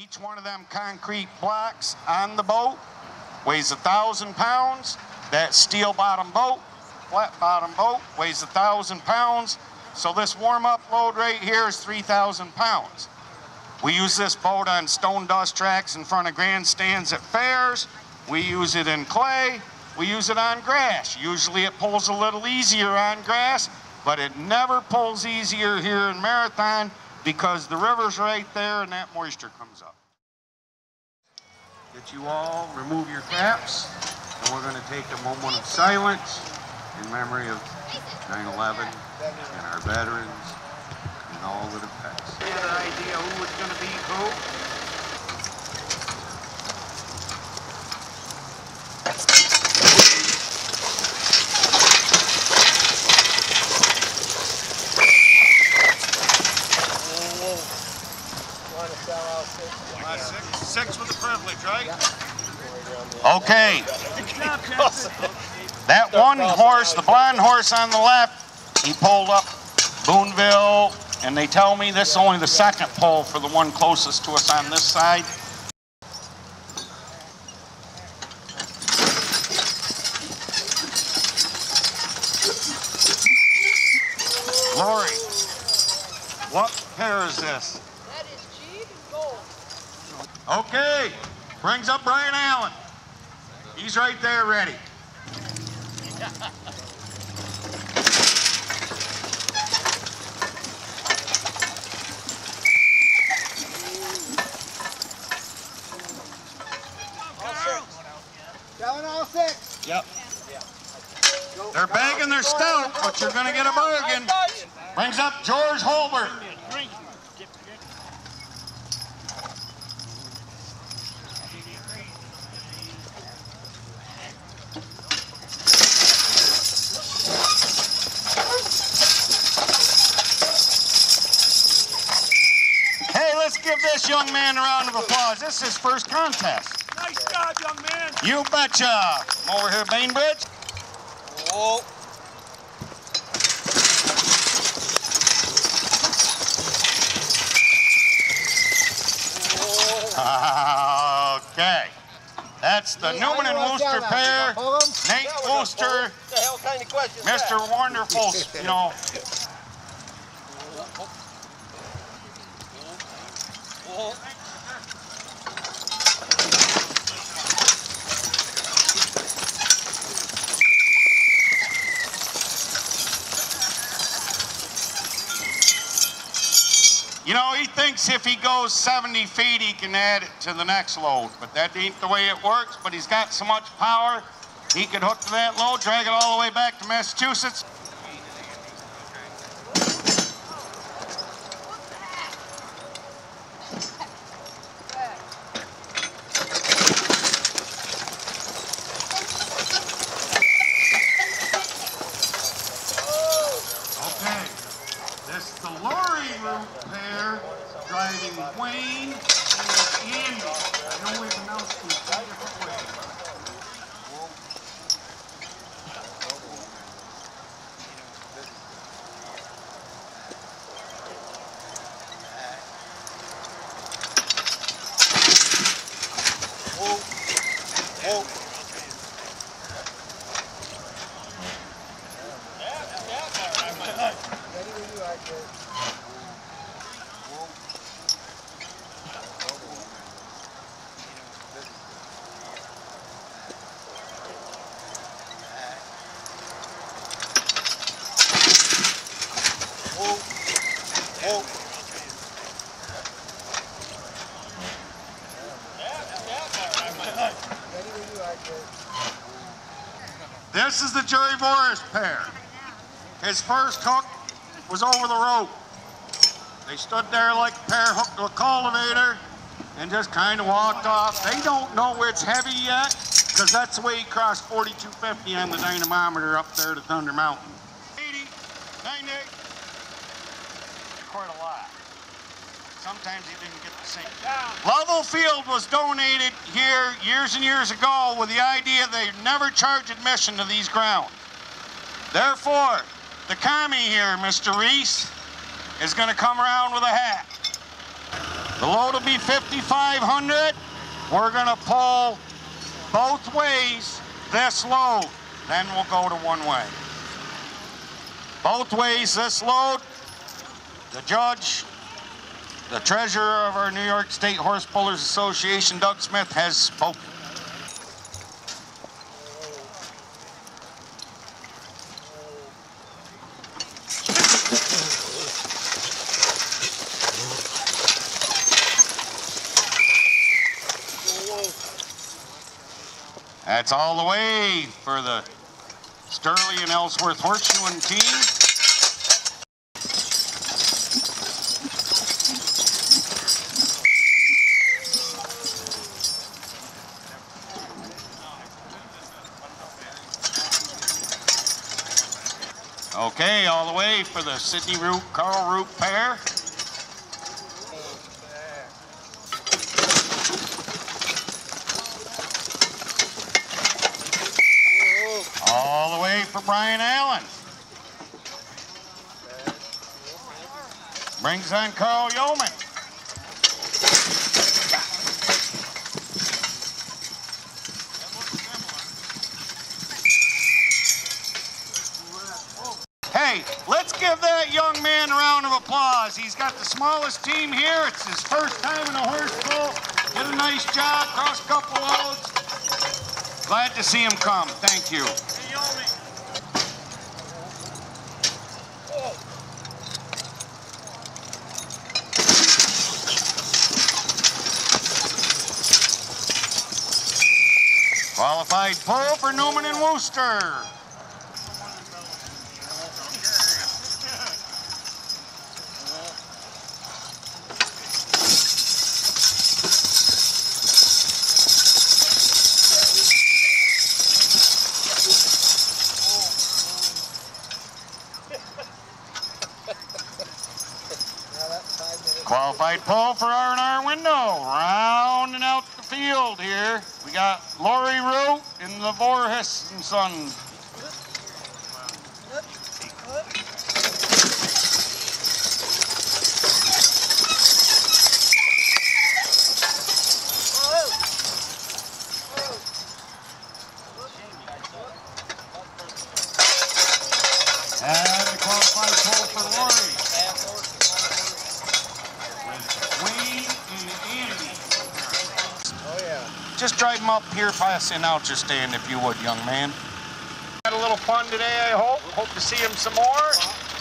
Each one of them concrete blocks on the boat weighs 1,000 pounds. That steel bottom boat, flat bottom boat, weighs 1,000 pounds. So this warm-up load right here is 3,000 pounds. We use this boat on stone dust tracks in front of grandstands at fairs. We use it in clay. We use it on grass. Usually it pulls a little easier on grass, but it never pulls easier here in Marathon because the river's right there and that moisture comes up. Get you all, remove your caps, and we're going to take a moment of silence in memory of 9/11 and our veterans and all that have passed. We had an idea who was going to be who. Six with the privilege, right? Okay. That one horse, the blonde horse on the left, he pulled up Boonville, and they tell me this is only the second pull for the one closest to us on this side. Lori, what pair is this? Okay, brings up Brian Allen. He's right there ready. Going all six. Yep. They're bagging their stout, but you're going to get a bargain. Brings up George Holbert. Let's give this young man a round of applause. This is his first contest. Nice job, young man. You betcha. Over here, Bainbridge. Oh. Okay. That's the Newman and Wooster pair. Nate Wooster. What the hell kind of question is Mr. that? Wonderful, you know. You know, he thinks if he goes 70 feet, he can add it to the next load, but that ain't the way it works. But he's got so much power, he could hook to that load, drag it all the way back to Massachusetts. The Lori route pair driving Wayne and Andy. I know we've announced them 3 different ways. This is the Jerry Boris pair. His first hook was over the rope. They stood there like a pair hooked to a cultivator and just kind of walked off. They don't know it's heavy yet because that's the way he crossed 4250 on the dynamometer up there to Thunder Mountain. 80, 90, quite a lot. Sometimes he didn't get the same. Lovell Field was donated here years and years ago with the idea they'd never charge admission to these grounds. Therefore, the commie here, Mr. Reese, is going to come around with a hat. The load will be 5,500. We're gonna pull both ways this load. Then we'll go to one way. Both ways this load. The judge, the treasurer of our New York State Horse Pullers Association, Doug Smith, has spoken. That's all the way for the Sterling and Ellsworth horseshoeing team. Okay, all the way for the Sidney Root, Carl Root pair. All the way for Brian Allen. Brings on Carl Yeoman. Hey, let's give that young man a round of applause. He's got the smallest team here. It's his first time in a horse pull. Did a nice job, crossed a couple loads. Glad to see him come. Thank you. Qualified pull for Newman and Wooster. Qualified pull for R&R Window. Rounding out the field here. We got Lori Root in the Voorhis and Son. And a qualified pull for Lori. Just drive them up here past the announcer stand if you would, young man. Had a little fun today, I hope. Hope to see him some more.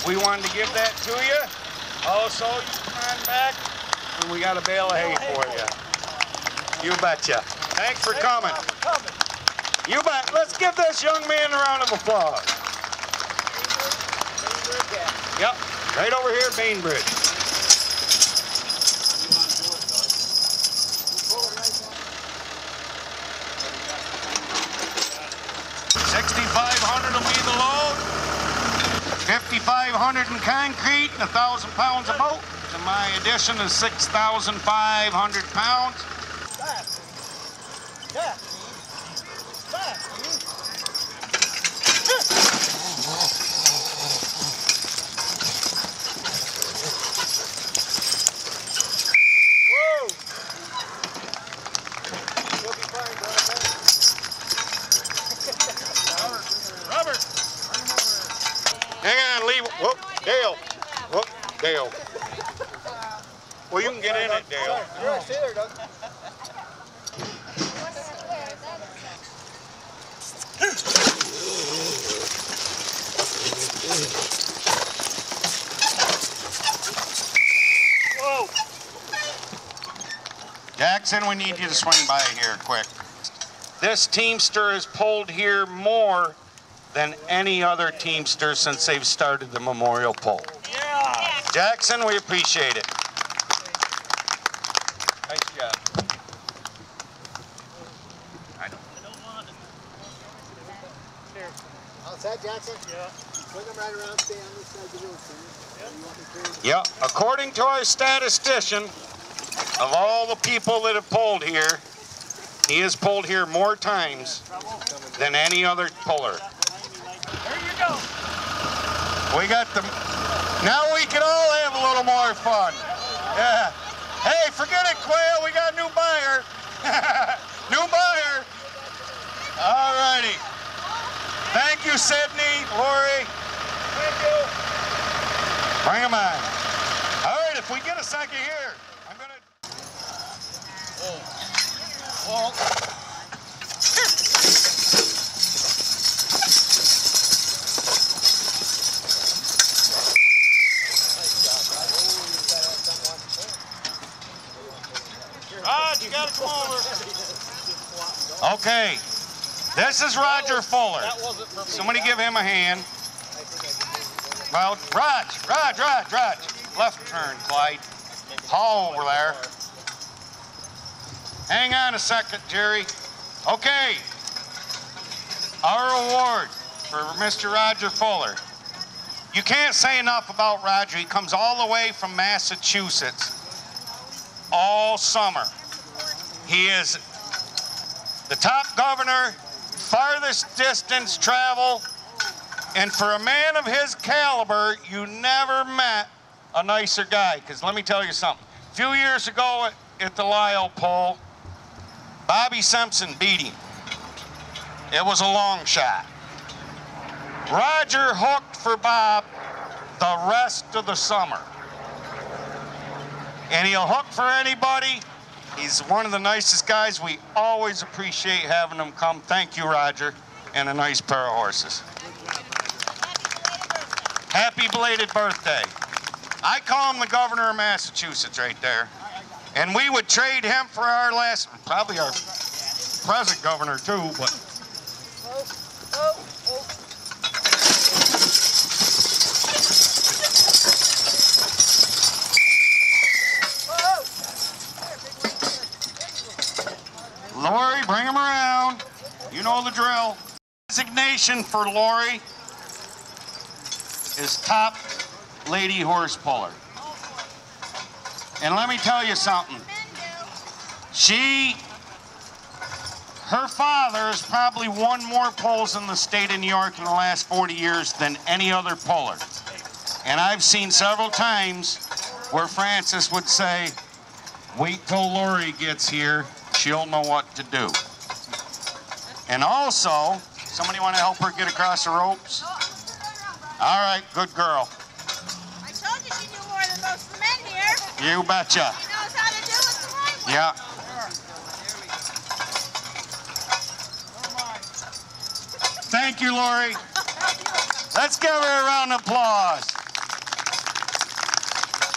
We wanted to give that to you. Also, you come on back, and we got a bale of hay for you. You betcha. Thanks for coming. You bet. Let's give this young man a round of applause. Yep, right over here, Bainbridge. $6,500 will be the load. 5,500 in concrete and 1,000 pounds of boat. So my addition is 6,500 pounds. Whoa! You'll be fine, bro. Robert! Hang on, leave. Whoop, Dale. Whoop, Dale. Well, you can get in it, Dale. You're a sailor, Doug. Whoa! Jackson, we need you to swing by here quick. This teamster has pulled here more than any other teamster since they've started the memorial pull. Yeah! Jackson, we appreciate it. Nice job. I know. All set, Jackson? Yeah. Swing them right around, stay on this side of the road, sir. Yeah, according to our statistician, of all the people that have pulled here, he has pulled here more times than any other puller. There you go. We got the... Now we can all have a little more fun. Yeah. Hey, forget it, Quail. We got a new buyer. New buyer. All righty. Thank you, Sydney, Lori. Thank you. Bring them on. All right, if we get a second here, I'm going to... Well, Rod, you gotta come over. Okay. This is Roger Fuller. That wasn't for me. Somebody give him a hand. Well, Raj. Left turn, Clyde. Haul over there. Hang on a second, Jerry. Okay. Our award for Mr. Roger Fuller. You can't say enough about Roger. He comes all the way from Massachusetts all summer. He is the top governor, farthest distance travel, and for a man of his caliber, you never met a nicer guy. Because let me tell you something. A few years ago at the Lyle poll, Bobby Simpson beat him. It was a long shot. Roger hooked for Bob the rest of the summer. And he'll hook for anybody. He's one of the nicest guys. We always appreciate having him come. Thank you, Roger, and a nice pair of horses. Happy belated birthday. I call him the governor of Massachusetts right there. And we would trade him for our last, probably our present governor too, but. Lori, bring him around. You know the drill. Designation for Lori is top lady horse puller. And let me tell you something. Her father has probably won more pulls in the state of New York in the last 40 years than any other puller. And I've seen several times where Francis would say, wait till Lori gets here, she'll know what to do. And also, somebody want to help her get across the ropes? All right, good girl. I told you she knew more than most of the men here. You betcha. She knows how to do it the right way. Yeah. Thank you, Lori. Let's give her a round of applause.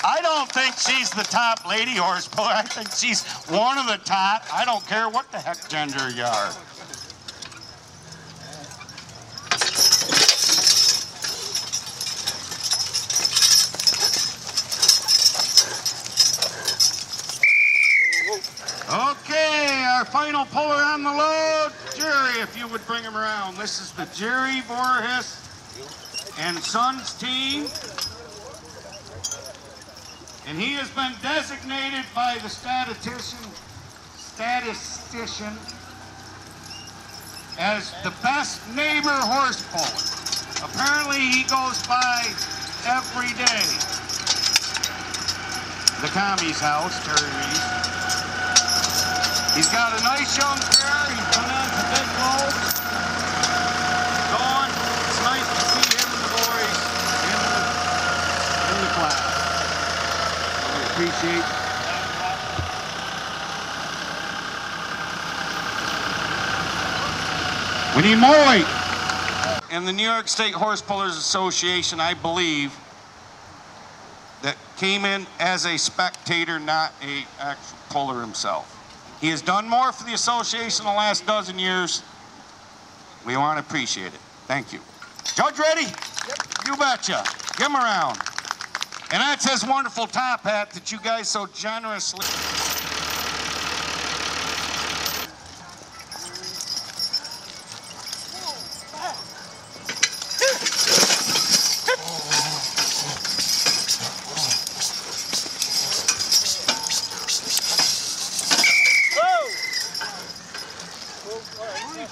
I don't think she's the top lady horse puller. I think she's one of the top. I don't care what the heck gender you are. Okay, our final puller on the load. Jerry, if you would bring him around. This is the Jerry Voorhis and Sons team. And he has been designated by the statistician as the best neighbor horse puller. Apparently he goes by every day. The commie's house, Terry Reese. He's got a nice young pair. He's been on some big loads. Going. It's nice to see him and the boys in the class. We appreciate it. We need more weight. In the New York State Horse Pullers Association, I believe, that came in as a spectator, not an actual puller himself. He has done more for the association the last dozen years. We want to appreciate it. Thank you. Judge ready? Yep. You betcha. Give him a round. And that's his wonderful top hat that you guys so generously...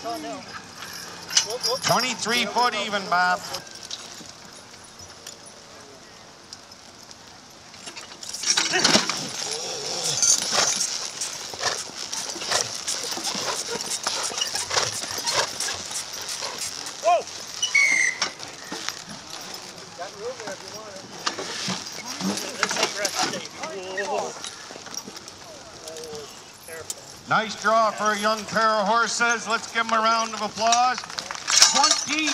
Oh, no. 23 foot even, Bob. Nice draw for a young pair of horses. Let's give them a round of applause. 22-4.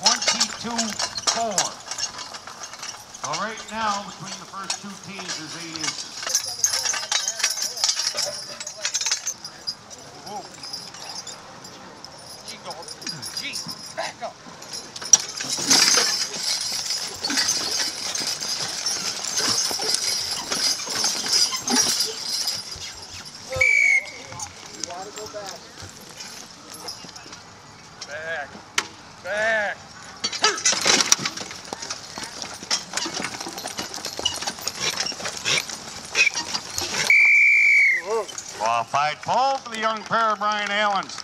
22-4. So right now, between the first two teams is 8 inches. Gee, back up. Back. Back. Qualified pole for the young pair of Brian Allens.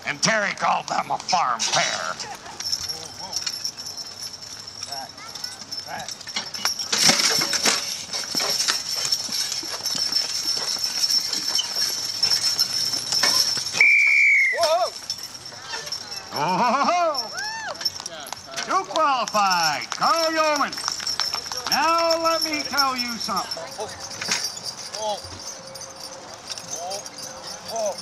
And Terry called them a farm pair. Back. Back. Whoa! Oh, two qualified. Carl Yeoman. Now let me tell you something. Whoa. Whoa.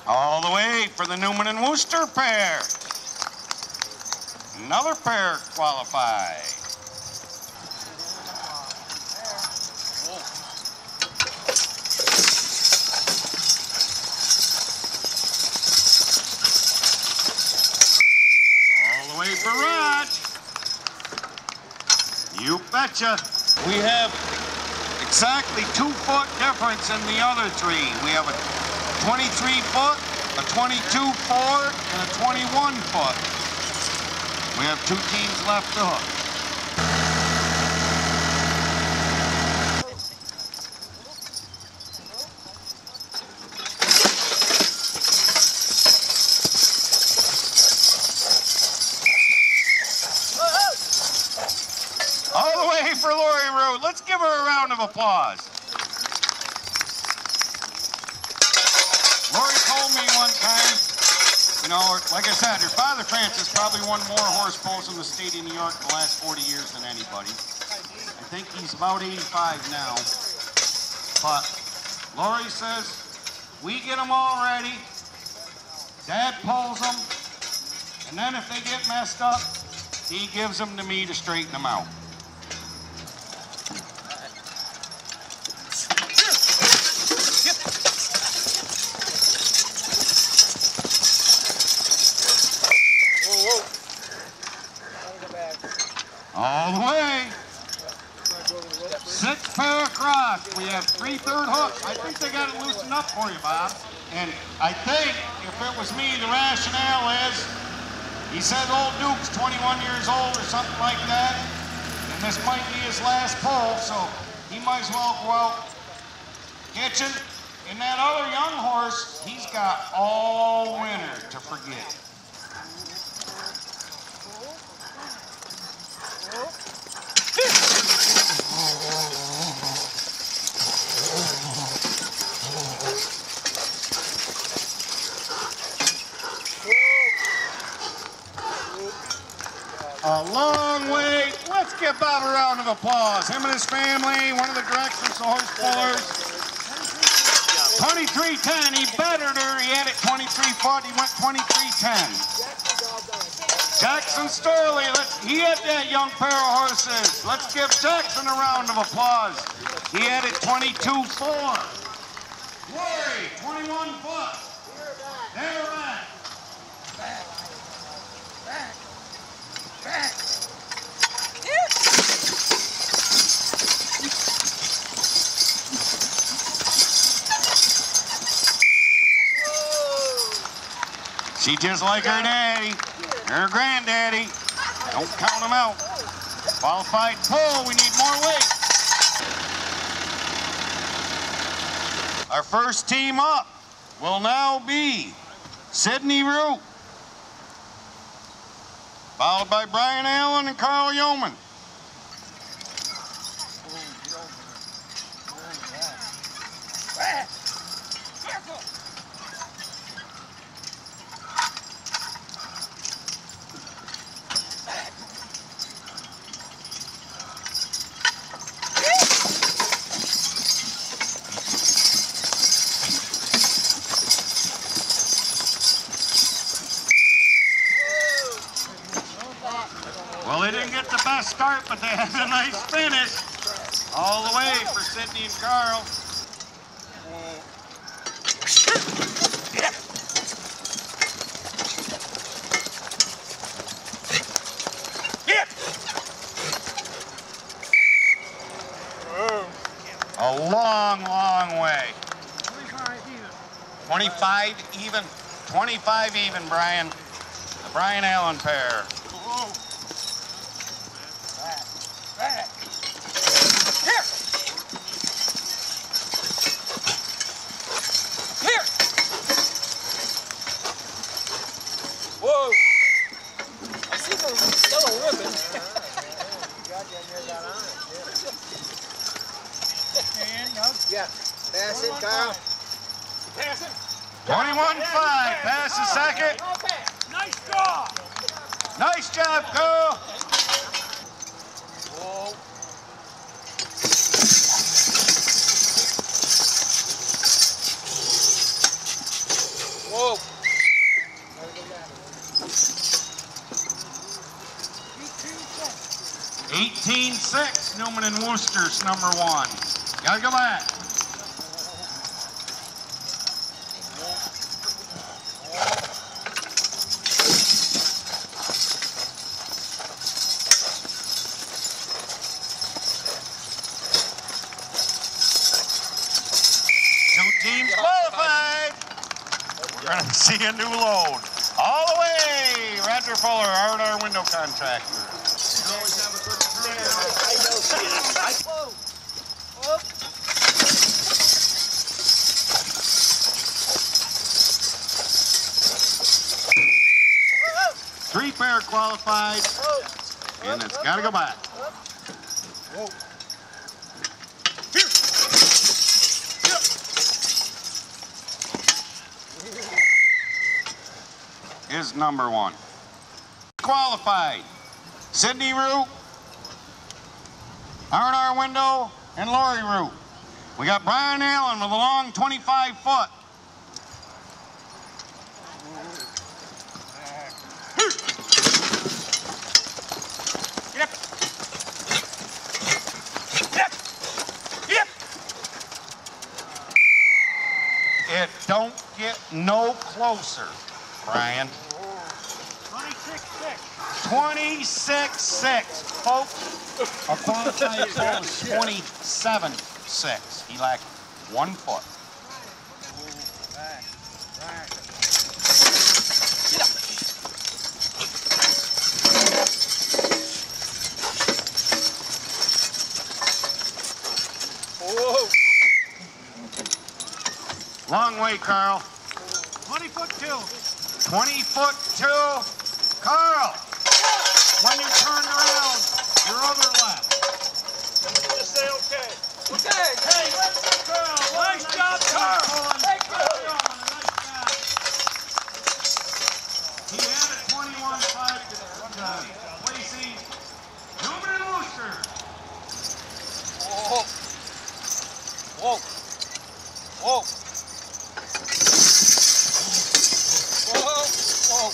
All the way for the Newman and Wooster pair. Another pair qualified. All the way for Raj. You betcha. We have exactly 2 foot difference in the other three. We have a 23 foot, a 22 4, and a 21 foot. We have 2 teams left to hook. All the way for Lori Root. Let's give her a round of applause. Lori told me one time, you know, like I said, her father Francis probably won more horse pulls in the state of New York the last 40 years than anybody. I think he's about 85 now. But Lori says, we get them all ready, Dad pulls them, and then if they get messed up, he gives them to me to straighten them out. All the way. 6 pair across. We have 3/3 hooks. I think they got it loosened up for you, Bob. And I think, if it was me, the rationale is, he said old Duke's 21 years old or something like that, and this might be his last pull, so he might as well go out hitching. And that other young horse, he's got all winter to forget. A long way. Let's give Bob a round of applause. Him and his family, one of the directors, the horse pullers. 23-10. He bettered her. He had it 23 foot. He went 23-10. Jackson Sterling, he had that young pair of horses. Let's give Jackson a round of applause. He had it 22-4. Lori, 21 foot. They're back. Back. Back. She just like her daddy, her granddaddy. Don't count them out. Qualified pull, we need more weight. Our first team up will now be Sydney Root, followed by Brian Allen and Carl Yeoman. All the way for Sydney and Carl. A long, long way. 25 even. 25 even, Brian. The Brian Allen pair. Back. Here. Whoa. I see the yellow ribbon. Yeah. Pass it, Carl. Pass it. 21-5. Pass the second. Nice job. Nice job, Carl. Whoa. Whoa. 18-6. Newman and Worcester's number one. Gotta go back. Teams qualified. We're going to see a new load. All the way, Roger Fuller, R&R window contractor. Whoa. Whoa. 3 pair qualified, and it's got to go back. Whoa. Is number one. Qualified. Sydney Root, R&R window, and Lori Root. We got Brian Allen with a long 25-foot. Yep. Yep. Yep. It don't get no closer, Brian. 26-6. 26-6, folks. A qualified score was 27-6. He lacked 1 foot. Back. Back. Whoa. Long way, Carl. 20-foot two. 20-foot two. Carl, when you turn around, your other left. Just say okay. Okay. Hey, Carl. Nice job, Carl. Thank you. He had a 21-5 to Lacey. Newman and Worcester. Whoa. Whoa. Whoa. Whoa. Whoa.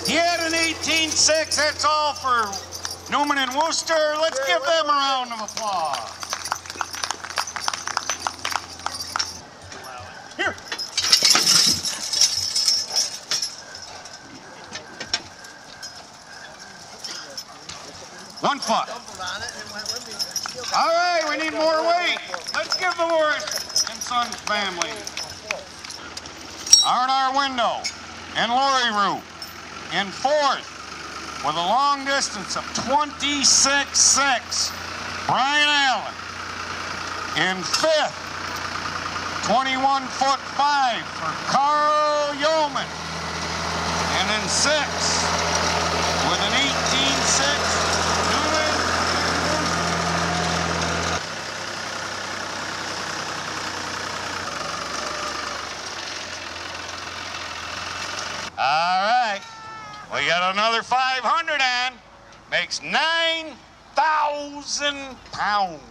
He had an 18-6. That's all for Newman and Worcester. Let's give them a round of applause. Here. One foot. All right, we need more weight. Let's give the Morris and Sons family R&R window and Lori Root in fourth with a long distance of 26-6. Brian Allen in fifth, 21-foot 5 for Carl Yeoman, and in sixth with an 18-6. All right, we got another 500 on, makes 9,000 pounds.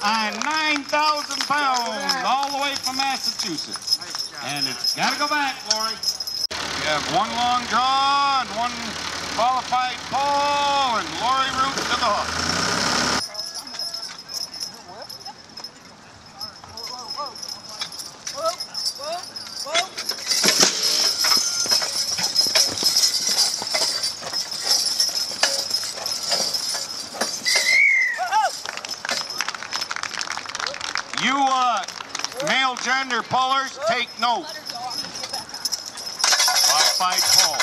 on 9,000 pounds, all the way from Massachusetts. And it's got to go back, Lori. We have one long draw and one qualified pull, and Lori Root to the hook. You male gender pullers, take note. Qualified pull.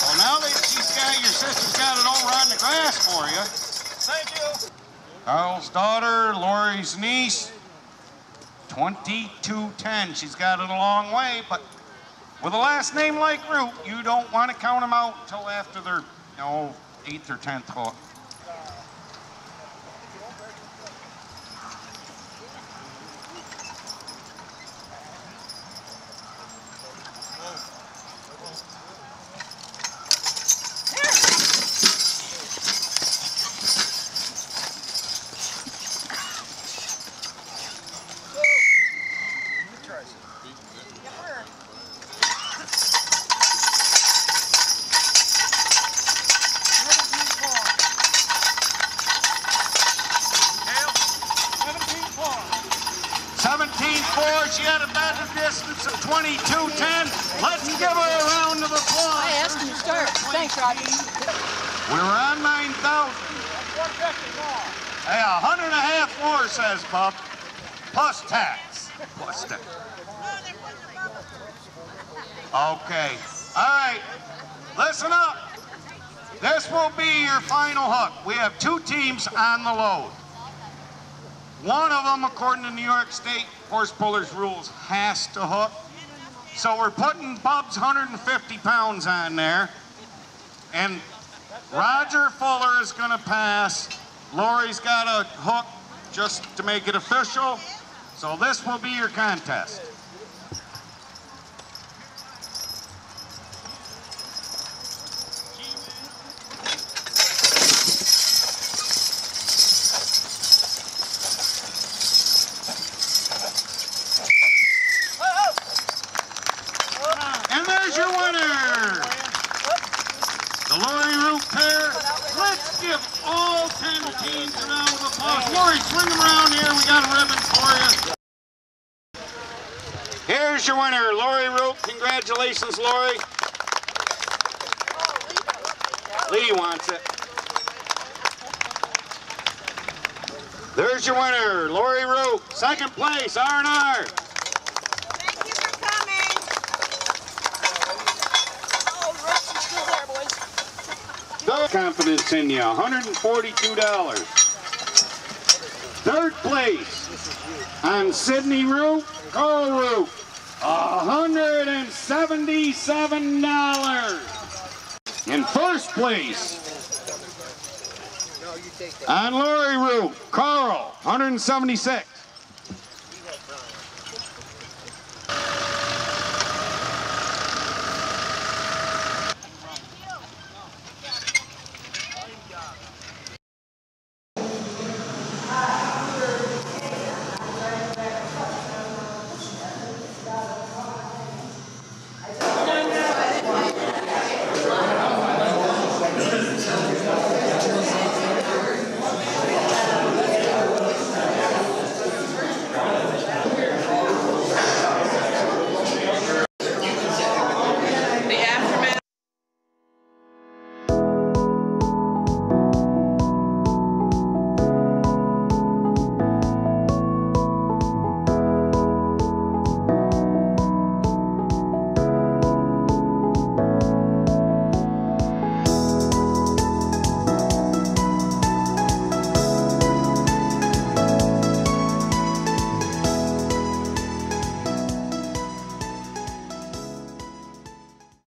Well, now that your sister's got it over on the grass for you. Thank you. Carl's daughter, Lori's niece, 2210. She's got it a long way, but with a last name like Root, you don't want to count them out until after their, 8th or 10th hook. She had a better distance of 22:10. Let's give her a round of applause. I asked him to start. Thanks, Robbie. We were on 9,000. Hey, 100.5 more, says Bub. Plus tax. Plus tax. Okay. All right. Listen up. This will be your final hook. We have 2 teams on the load. One of them, according to New York State horse pullers rules, has to hook. So we're putting Bub's 150 pounds on there. And Roger Fuller is going to pass. Lori's got a hook just to make it official. So this will be your contest. Your winner, the Lori Root pair. Let's give all 10 teams a round of applause. Lori, swing them around here. We got a ribbon for you. Here's your winner, Lori Root. Congratulations, Lori. Lee wants it. There's your winner, Lori Root. Second place, R&R. Confidence in you, $142. Third place on Sydney Root, Carl Root, $177. In first place on Lori Root, Carl, $176.